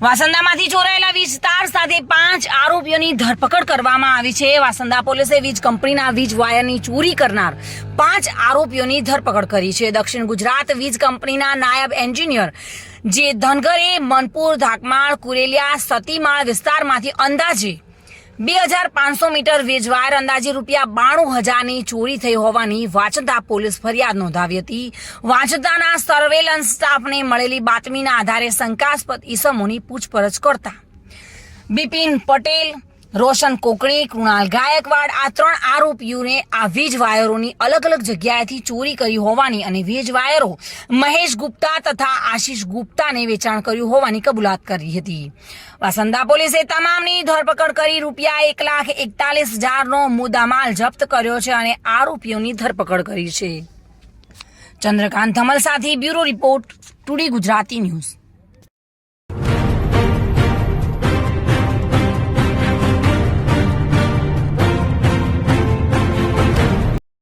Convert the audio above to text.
વાસંદામાંથી ચોરાયેલા વીજ તાર સાથે 5 આરોપીઓની ધરપકડ કરવામાં આવી છે। વાસંદા પોલીસે વીજ કંપનીના વીજ વાયરની ચોરી કરનાર 5 આરોપીઓની ધરપકડ કરી છે। દક્ષિણ ગુજરાત વીજ કંપનીના નાયબ એન્જિનિયર જે ધનગરે મનપુર ધાકમાળ કુરેલિયા સતીમાળ વિસ્તારમાંથી અંદાજે 2500 મીટર વીજ વાયર અંદાજે ₹92,000ની ચોરી થઈ હોવાની વાંચતા પોલીસ ફરિયાદ નોંધાવી હતી। વાંચતાના સર્વેલન્સ સ્ટાફને મળેલી બાતમીના આધારે શંકાસ્પદ ઈસમોની પૂછપરછ કરતા બિપિન પટેલ, રોશન કોકણી, કૃણાલ ગાયકવાડ આ 3 આરોપીઓને આ વીજ વાયરોની અલગ અલગ જગ્યાએથી ચોરી કરી હોવાની અને વીજ વાયરો મહેશ ગુપ્તા તથા આશીષ ગુપ્તાને વેચાણ કર્યું હોવાની કબૂલાત કરી હતી। વાસંદા પોલીસે તમામની ધરપકડ કરી ₹1,41,000નો મુદ્દામાલ જપ્ત કર્યો છે અને આરોપીઓની ધરપકડ કરી છે। ચંદ્રકાંત ધમલ સાથે bureau report, today Gujarati news.